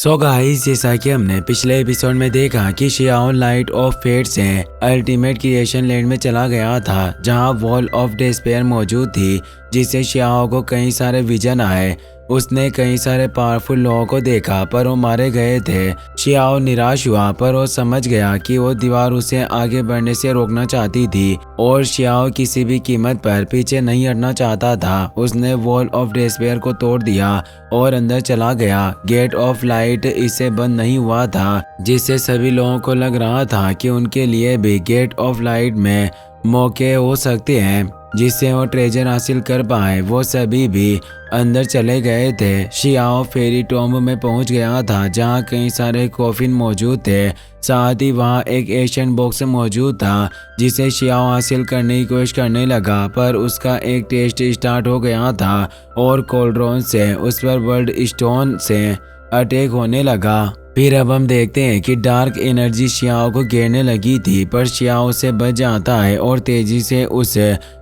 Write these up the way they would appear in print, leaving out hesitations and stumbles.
So guys, जैसा कि हमने पिछले एपिसोड में देखा कि शियाओ लाइट ऑफ फेट से अल्टीमेट क्रिएशन लैंड में चला गया था, जहां वॉल ऑफ डिस्पेयर मौजूद थी, जिससे शियाओ को कई सारे विजन आए। उसने कई सारे पावरफुल लोगों को देखा, पर वो मारे गए थे। शियाओ निराश हुआ, पर वो समझ गया कि वो दीवार उसे आगे बढ़ने से रोकना चाहती थी और शियाओ किसी भी कीमत पर पीछे नहीं हटना चाहता था। उसने वॉल ऑफ डिस्पेयर को तोड़ दिया और अंदर चला गया। गेट ऑफ लाइट इससे बंद नहीं हुआ था, जिससे सभी लोगों को लग रहा था कि उनके लिए भी गेट ऑफ लाइट में मौके हो सकते हैं जिससे वो ट्रेजर हासिल कर पाए। वो सभी भी अंदर चले गए थे। शियाओ फेरी टॉम्ब में पहुंच गया था, जहां कई सारे कॉफिन मौजूद थे। साथ ही वहां एक एशियन बॉक्स मौजूद था, जिसे शियाओ हासिल करने की कोशिश करने लगा, पर उसका एक टेस्ट स्टार्ट हो गया था और कोल्ड्रोन से उस पर वर्ल्ड स्टोन से अटैक होने लगा। फिर अब हम देखते हैं कि डार्क एनर्जी शियाओ को घेरने लगी थी, पर शियाओ से बच जाता है और तेजी से उस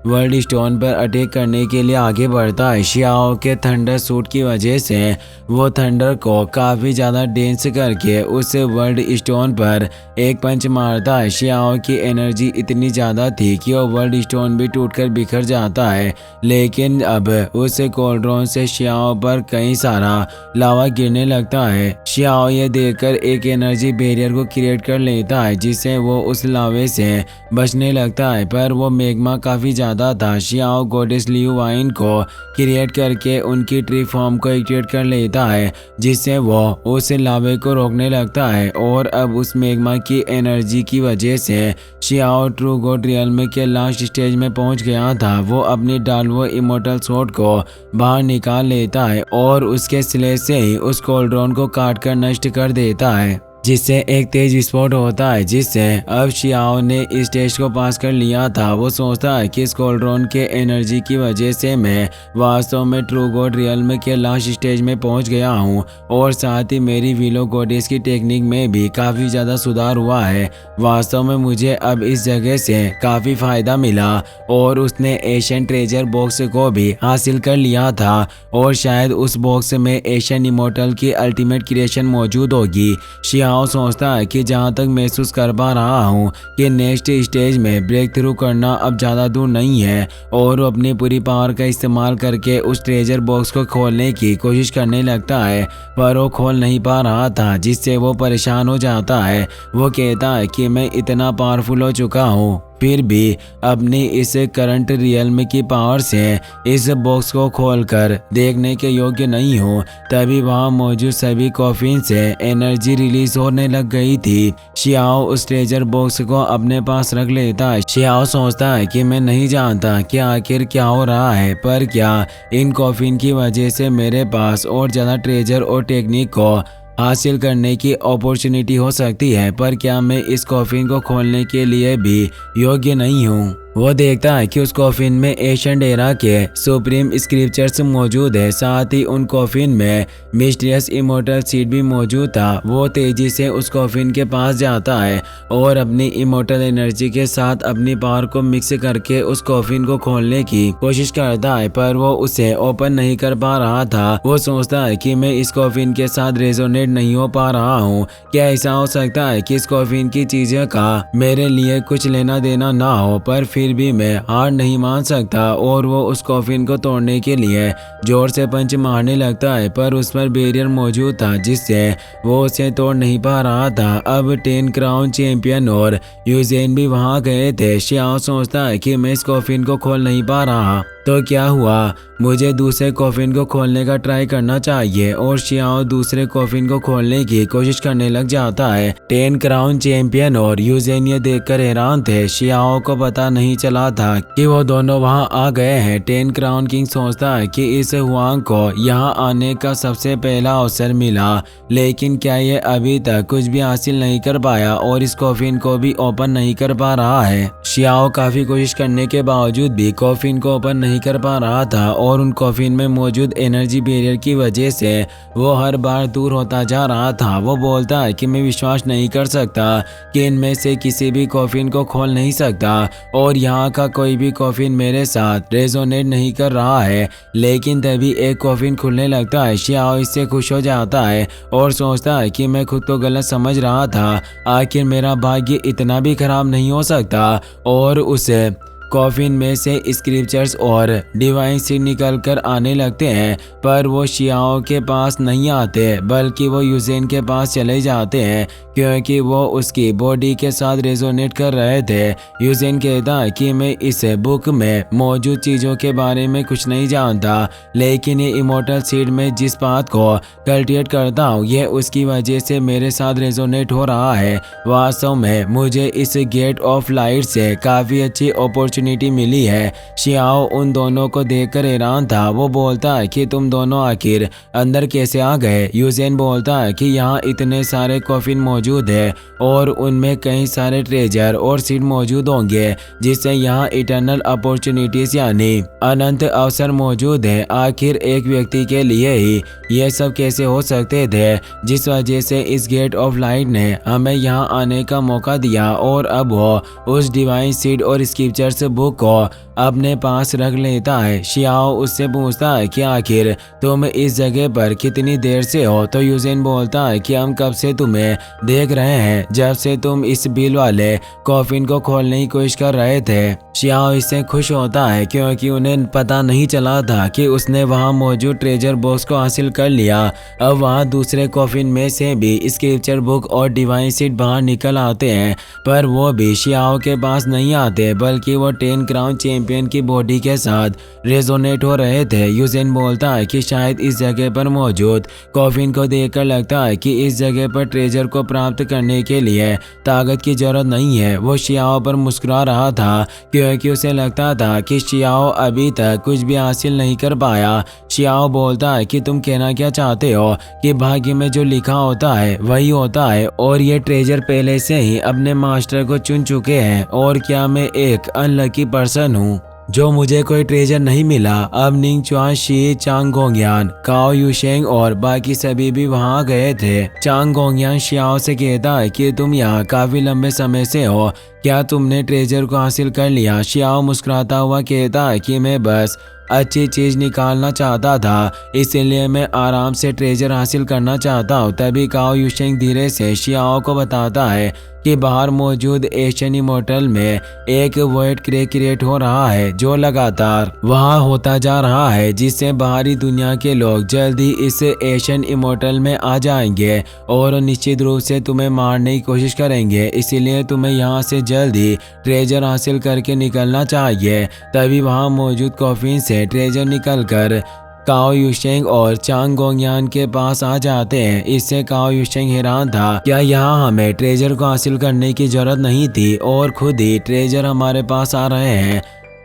वर्ल्ड स्टोन पर अटैक करने के लिए आगे बढ़ता है। शियाओ के थंडर सूट की वजह से वो थंडर को काफ़ी ज़्यादा डेंस करके उस वर्ल्ड स्टोन पर एक पंच मारता है। शियाओ की एनर्जी इतनी ज़्यादा थी कि वो वर्ल्ड स्टोन भी टूटकर बिखर जाता है, लेकिन अब उस कोल्ड्रोन से शियाओ पर कई सारा लावा गिरने लगता है। शियाओ ये देखकर एक एनर्जी बैरियर को क्रिएट कर लेता है, जिससे वो उस लावे से बचने लगता है, पर वो मैग्मा काफ़ी ज़्यादा था। शियाओ गॉडेस लियू वाइन को क्रिएट करके उनकी ट्री फॉर्म को एक्टिवेट कर लेता है, जिससे वो उस लावे को रोकने लगता है। और अब उस मैग्मा की एनर्जी की वजह से शियाओ ट्रू गॉड रियल्म के लास्ट स्टेज में पहुंच गया था। वो अपनी डाल्वो इमोर्टल स्वॉर्ड को बाहर निकाल लेता है और उसके स्लेश से ही उस कोल्ड्रोन को काटकर नष्ट कर देता है, जिससे एक तेज विस्फोट होता है, जिससे अब शियाओ ने इस टेस्ट को पास कर लिया था। वो सोचता है कि इस कोल्ड्रोन के एनर्जी की वजह से मैं वास्तव में ट्रू गॉड रियल्म के लास्ट स्टेज में पहुंच गया हूं और साथ ही मेरी विलो गॉडेस की टेक्निक में भी काफ़ी ज़्यादा सुधार हुआ है। वास्तव में मुझे अब इस जगह से काफ़ी फ़ायदा मिला और उसने एशियन ट्रेजर बॉक्स को भी हासिल कर लिया था और शायद उस बॉक्स में एशियन इमोर्टल की अल्टीमेट क्रिएशन मौजूद होगी। शियाओ सोचता है कि जहाँ तक महसूस कर पा रहा हूँ कि नेक्स्ट स्टेज में ब्रेक थ्रू करना अब ज़्यादा दूर नहीं है, और वो अपनी पूरी पावर का इस्तेमाल करके उस ट्रेजर बॉक्स को खोलने की कोशिश करने लगता है, पर वो खोल नहीं पा रहा था, जिससे वो परेशान हो जाता है। वो कहता है कि मैं इतना पावरफुल हो चुका हूँ, फिर भी अपनी इस करंट रियल्म की पावर से इस बॉक्स को खोलकर देखने के योग्य नहीं हूँ। तभी वहाँ मौजूद सभी कॉफिन से एनर्जी रिलीज होने लग गई थी। शियाओ उस ट्रेजर बॉक्स को अपने पास रख लेता है। शियाओ सोचता है कि मैं नहीं जानता कि आखिर क्या हो रहा है, पर क्या इन कॉफिन की वजह से मेरे पास और ज़्यादा ट्रेजर और टेक्निक को हासिल करने की अपॉर्चुनिटी हो सकती है, पर क्या मैं इस कॉफिन को खोलने के लिए भी योग्य नहीं हूँ। वो देखता है कि उस कॉफिन में एशियन एरा के सुप्रीम स्क्रिप्चर्स मौजूद है, साथ ही उन कॉफिन में मिस्टीरियस इमोर्टल सीड भी मौजूद था। वो तेजी से उस कॉफिन के पास जाता है और अपनी इमोर्टल एनर्जी के साथ अपनी पावर को मिक्स करके उस कॉफिन को खोलने की कोशिश करता है, पर वो उसे ओपन नहीं कर पा रहा था। वो सोचता है कि मैं इस कॉफिन के साथ रेजोनेट नहीं हो पा रहा हूँ। क्या ऐसा हो सकता है कि इस कॉफिन की चीज़ें का मेरे लिए कुछ लेना देना ना हो, पर फिर भी मैं हार नहीं मान सकता। और वो उस कॉफिन को तोड़ने के लिए जोर से पंच मारने लगता है, पर उस पर बैरियर मौजूद था, जिससे वो उसे तोड़ नहीं पा रहा था। अब 10 क्राउन चैंपियन और यूजेन भी वहां गए थे। शियाओ सोचता है कि मैं इस कॉफिन को खोल नहीं पा रहा, तो क्या हुआ, मुझे दूसरे कॉफिन को खोलने का ट्राई करना चाहिए। और शियाओ दूसरे कॉफिन को खोलने की कोशिश करने लग जाता है। 10 क्राउन चैंपियन और यूजेन ये देखकर हैरान थे। शियाओ को पता नहीं चला था कि वो दोनों वहां आ गए हैं। 10 क्राउन किंग सोचता है कि इस हुआंग को यहाँ आने का सबसे पहला अवसर मिला, लेकिन क्या ये अभी तक कुछ भी हासिल नहीं कर पाया और इस कॉफिन को भी ओपन नहीं कर पा रहा है। शियाओ काफी कोशिश करने के बावजूद भी कॉफिन को ओपन नहीं नहीं कर पा रहा था और उन कॉफिन में मौजूद एनर्जी बैरियर की वजह से वो हर बार दूर होता जा रहा था। वो बोलता है कि मैं विश्वास नहीं कर सकता कि इनमें से किसी भी कॉफिन को खोल नहीं सकता और यहाँ का कोई भी कॉफिन मेरे साथ रेजोनेट नहीं कर रहा है। लेकिन तभी एक कॉफिन खुलने लगता है। शियाओ इससे खुश हो जाता है और सोचता है कि मैं खुद को गलत समझ रहा था, आखिर मेरा भाग्य इतना भी खराब नहीं हो सकता। और उसे कॉफिन में से स्क्रिप्चर्स और डिवाइन सीड निकल कर आने लगते हैं, पर वो शियाओ के पास नहीं आते बल्कि वो यूजेन के पास चले जाते हैं क्योंकि वो उसकी बॉडी के साथ रेजोनेट कर रहे थे। यूजेन कहता है कि मैं इस बुक में मौजूद चीज़ों के बारे में कुछ नहीं जानता, लेकिन ये इमोर्टल सीड में जिस बात को कल्टिवेट करता हूँ ये उसकी वजह से मेरे साथ रेजोनेट हो रहा है। वास्तव में मुझे इस गेट ऑफ लाइट से काफ़ी अच्छी अपॉर्चुनिटी मिली है। शियाओ उन दोनों को देखकर हैरान था। वो बोलता है कि तुम दोनों आखिर अंदर कैसे आ गए। यूजेन बोलता है कि यहाँ इतने सारे कॉफिन मौजूद है और उनमें कई सारे ट्रेजर और सीड मौजूद होंगे जिससे यहाँ इटर्नल अपॉर्चुनिटीज यानी अनंत अवसर मौजूद है। आखिर एक व्यक्ति के लिए ही ये सब कैसे हो सकते थे, जिस वजह से इस गेट ऑफ लाइट ने हमें यहाँ आने का मौका दिया और अब वो उस डिवाइन सीड और स्क्रिप्चर्स बुक को अपने पास रख लेता है। शियाओ उससे पूछता है कि आखिर तुम इस जगह पर कितनी देर से हो, तो यूजेन बोलता है कि हम कब से तुम्हें देख रहे हैं, जब से तुम इस बिल वाले कॉफिन को खोलने की कोशिश कर रहे थे। शियाओ इससे खुश होता है क्योंकि उन्हें पता नहीं चला था कि उसने वहां मौजूद ट्रेजर बॉक्स को हासिल कर लिया। अब वहां दूसरे कॉफिन में से भी स्क्रिप्चर बुक और डिवाइन सीड बाहर निकल आते हैं, पर वो भी शियाओ के पास नहीं आते बल्कि वो 10 क्राउन चैंपियन की बॉडी के साथ रेजोनेट हो रहे थे। यूजेन बोलता है कि शायद इस जगह पर मौजूद कॉफिन को देखकर लगता है कि इस जगह पर ट्रेजर को प्राप्त करने के लिए ताकत की जरूरत नहीं है। वो शियाओ पर मुस्कुरा रहा था क्योंकि उसे लगता था कि शियाओ अभी तक कुछ भी हासिल नहीं कर पाया। शियाओ बोलता है कि तुम कहना क्या चाहते हो कि भाग्य में जो लिखा होता है वही होता है और ये ट्रेजर पहले से ही अपने मास्टर को चुन चुके हैं, और क्या मैं एक अनलकी पर्सन हूँ जो मुझे कोई ट्रेजर नहीं मिला। अब निंग चुआन, शी, चांग गोंगयान, काओ यूशेंग और बाकी सभी भी वहां गए थे। चांग गोंगयान शियाओ से कहता है कि तुम यहाँ काफी लंबे समय से हो, क्या तुमने ट्रेजर को हासिल कर लिया। शियाओ मुस्कुराता हुआ कहता है कि मैं बस अच्छी चीज निकालना चाहता था, इसलिए मैं आराम से ट्रेजर हासिल करना चाहता हूँ। तभी काओ यूशेंग धीरे से शियाओ को बताता है कि बाहर मौजूद एशियन इमोर्टल में एक वॉइड क्रिएट हो रहा है जो लगातार वहां होता जा रहा है, जिससे बाहरी दुनिया के लोग जल्द ही इस एशियन इमोर्टल में आ जाएंगे और निश्चित रूप से तुम्हें मारने की कोशिश करेंगे। इसीलिए तुम्हें यहाँ से जल्द ही ट्रेजर हासिल करके निकलना चाहिए। तभी वहां मौजूद कॉफिन से ट्रेजर निकलकर काओ यूशेंग और चांग गोंगयान के पास आ जाते हैं। इससे काओ यूशेंग हैरान था, क्या यहाँ हमें ट्रेजर को हासिल करने की जरूरत नहीं थी और खुद ही ट्रेजर हमारे पास आ रहे हैं।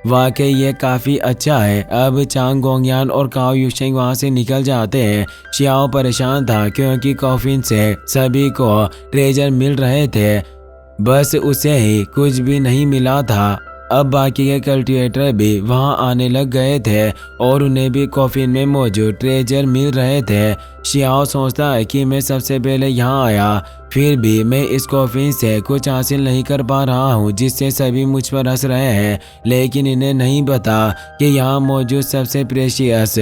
वाकई ये काफ़ी अच्छा है। अब चांग गोंगयान और काओ यूशेंग वहाँ से निकल जाते हैं। शियाओ परेशान था क्योंकि कॉफिन से सभी को ट्रेजर मिल रहे थे, बस उसे ही कुछ भी नहीं मिला था। अब बाकी के कल्टिवेटर भी वहां आने लग गए थे और उन्हें भी कॉफिन में मौजूद ट्रेजर मिल रहे थे। शियाओ सोचता है कि मैं सबसे पहले यहाँ आया, फिर भी मैं इस कॉफिन से कुछ हासिल नहीं कर पा रहा हूँ, जिससे सभी मुझ पर हंस रहे हैं। लेकिन इन्हें नहीं पता कि यहाँ मौजूद सबसे प्रेशियस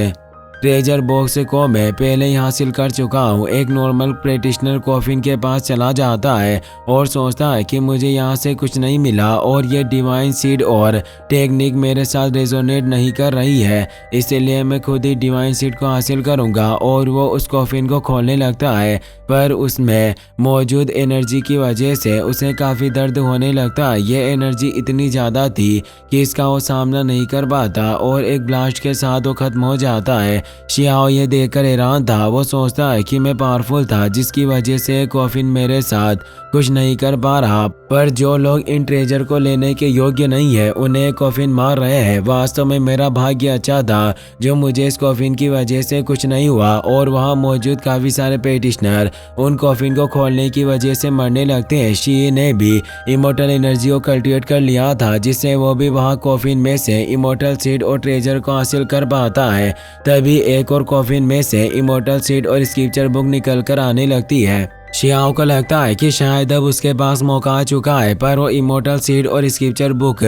ट्रेजर बॉक्स को मैं पहले ही हासिल कर चुका हूँ। एक नॉर्मल प्रैक्टिशनर कॉफिन के पास चला जाता है और सोचता है कि मुझे यहाँ से कुछ नहीं मिला और ये डिवाइन सीड और टेक्निक मेरे साथ रेजोनेट नहीं कर रही है, इसलिए मैं खुद ही डिवाइन सीड को हासिल करूँगा। और वो उस कॉफिन को खोलने लगता है, पर उसमें मौजूद एनर्जी की वजह से उसे काफ़ी दर्द होने लगता है। ये एनर्जी इतनी ज़्यादा थी कि इसका वो सामना नहीं कर पाता और एक ब्लास्ट के साथ वो खत्म हो जाता है। शियाओ ये देखकर हैरान था। वो सोचता है कि मैं पावरफुल था जिसकी वजह से कॉफिन मेरे साथ कुछ नहीं कर पा रहा, पर जो लोग इन ट्रेजर को लेने के योग्य नहीं है उन्हें कॉफिन मार रहे हैं। वास्तव में मेरा भाग्य अच्छा था जो मुझे इस कॉफिन की वजह से कुछ नहीं हुआ, और वहाँ मौजूद काफी सारे पेटिशनर उन कॉफिन को खोलने की वजह से मरने लगते हैं। शी ने भी इमोर्टल एनर्जी को कल्टिवेट कर लिया था जिससे वो भी वहाँ कॉफिन में से इमोर्टल सीड और ट्रेजर को हासिल कर पाता है। तभी एक और कॉफिन में से इमोर्टल सीड और स्क्रिप्चर बुक निकल कर आने लगती है। शियाओ को लगता है कि शायद अब उसके पास मौका आ चुका है, पर वो इमोर्टल सीड और स्क्रिप्चर बुक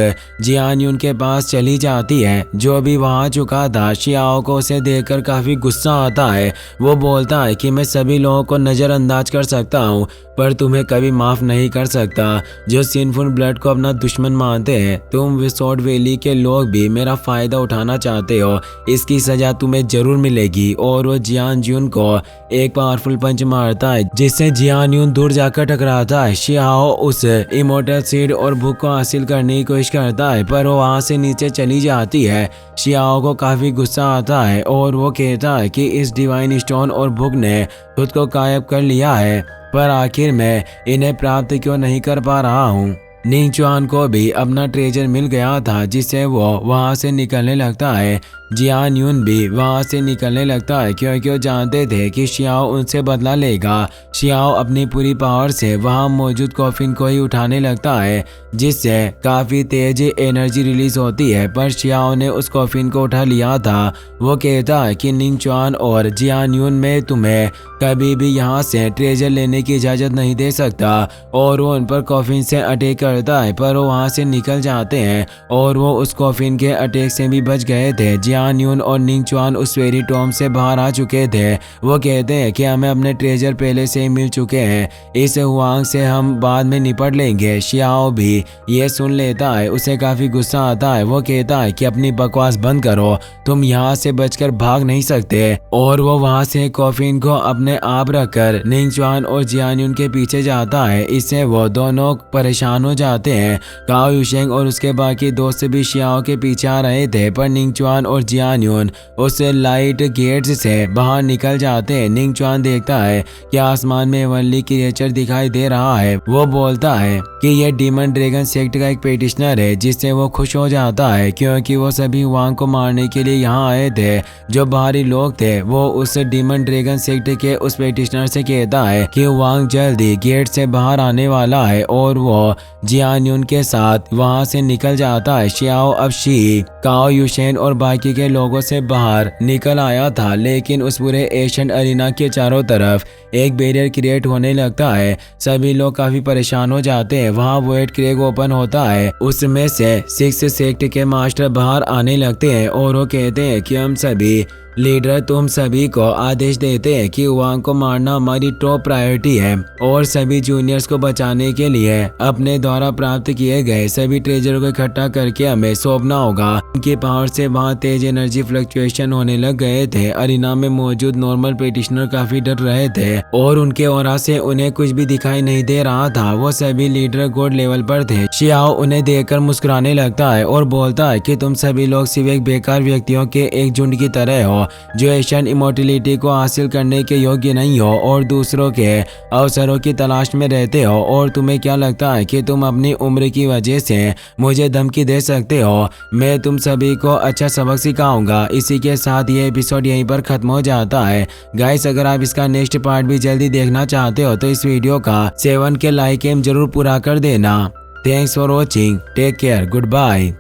जियान यून के पास चली जाती है जो भी वहां चुका था। शियाओ को उसे देखकर काफी गुस्सा आता है। वो बोलता है कि मैं सभी लोगों को नजरअंदाज कर सकता हूँ पर तुम्हें कभी माफ नहीं कर सकता जो सिनफुल ब्लड को अपना दुश्मन मानते हैं। तुम विसोर्ट वैली के लोग भी मेरा फायदा उठाना चाहते हो, इसकी सजा तुम्हें जरूर मिलेगी। और वो जियान यून को एक पावरफुल पंच मारता है जिससे जियान यून दूर जाकर टकराता है। शियाओ उस इमोर्टल सीड और बुक को हासिल करने की कोशिश करता है पर वो वहां से नीचे चली जाती है। शियाओ को काफी गुस्सा आता है और वो कहता है कि इस डिवाइन स्टोन और बुक ने खुद को गायब कर लिया है, पर आखिर मैं इन्हें प्राप्त क्यों नहीं कर पा रहा हूँ। निंग चुआन को भी अपना ट्रेजर मिल गया था जिससे वो वहां से निकलने लगता है। जियान यून भी वहां से निकलने लगता है क्योंकि वो जानते थे कि शियाओ उनसे बदला लेगा। शियाओ अपनी पूरी पावर से वहां मौजूद कॉफिन को ही उठाने लगता है जिससे काफी तेज एनर्जी रिलीज होती है, पर शियाओ ने उस कॉफिन को उठा लिया था। वो कहता है कि निंग चुआन और जियान यून में तुम्हें कभी भी यहाँ से ट्रेजर लेने की इजाजत नहीं दे सकता, और वो उन पर कॉफिन से अटैक करता है पर वो वहाँ से निकल जाते हैं और वो उस कॉफिन के अटैक से भी बच गए थे। जियान यून और निंग चुआन उस फेरी टॉम से बाहर आ चुके थे। वो कहते हैं कि हमें अपने ट्रेजर पहले से ही मिल चुके हैं, इस हुआंग से हम बाद में निपट लेंगे। शियाओ भी ये सुन लेता है, उसे काफी गुस्सा आता है। वो कहता है कि अपनी बकवास बंद करो, तुम यहाँ से बचकर भाग नहीं सकते, और वो वहाँ से कॉफिन को अपने आप रखकर निंग चुआन और जियान यून के पीछे जाता है। इससे वो दोनों परेशान हो जाते हैं। काओ युशेंग और उसके बाकी दोस्त भी शियाओ के पीछे आ रहे थे, पर निंग चुआन और जियान यून उस लाइट गेट से बाहर निकल जाते हैं। निंग चुआन देखता है कि आसमान में वनली क्रिएचर दिखाई दे रहा है। वो बोलता है कि यह डीमन ड्रैगन सेक्ट का एक पेटिशनर है, जिससे वो खुश हो जाता है क्योंकि वो सभी वांग को मारने के लिए यहाँ आए थे। जो बाहरी लोग थे वो उस डीमन ड्रैगन सेक्ट के उस पेटिशनर से कहता है कि वांग जल्दी गेट से बाहर आने वाला है, और वो जियान यून के साथ वहां से निकल जाता है। शियाओ अब शी, काओ युशेन और बाकी के लोगों से बाहर निकल आया था, लेकिन उस पूरे एशियन अरीना के चारों तरफ एक बैरियर क्रिएट होने लगता है। सभी लोग काफी परेशान हो जाते हैं। वहाँ वोइड क्रेग ओपन होता है, उसमें से 6 सेक्ट के मास्टर बाहर आने लगते हैं और वो कहते हैं कि हम सभी लीडर तुम सभी को आदेश देते हैं कि वांग को मारना हमारी टॉप प्रायोरिटी है, और सभी जूनियर्स को बचाने के लिए अपने द्वारा प्राप्त किए गए सभी ट्रेजर को इकट्ठा करके हमें सौंपना होगा। उनकी पावर से वहाँ तेज एनर्जी फ्लक्चुएशन होने लग गए थे। अरीना में मौजूद नॉर्मल पेटिशनर काफी डर रहे थे और उनके ऑरा से उन्हें कुछ भी दिखाई नहीं दे रहा था। वो सभी लीडर गॉड लेवल पर थे। शियाओ उन्हें देखकर मुस्कुराने लगता है और बोलता है कि तुम सभी लोग सिर्फ एक बेकार व्यक्तियों के एक झुंड की तरह हो जो एशियन इमोर्टलिटी को हासिल करने के योग्य नहीं हो और दूसरों के अवसरों की तलाश में रहते हो, और तुम्हें क्या लगता है कि तुम अपनी उम्र की वजह से मुझे धमकी दे सकते हो। मैं तुम सभी को अच्छा सबक सिखाऊंगा। इसी के साथ ये एपिसोड यहीं पर खत्म हो जाता है। गाइस, अगर आप इसका नेक्स्ट पार्ट भी जल्दी देखना चाहते हो तो इस वीडियो का 7 के लाइक एम जरूर पूरा कर देना। Thanks for watching, take care, good bye.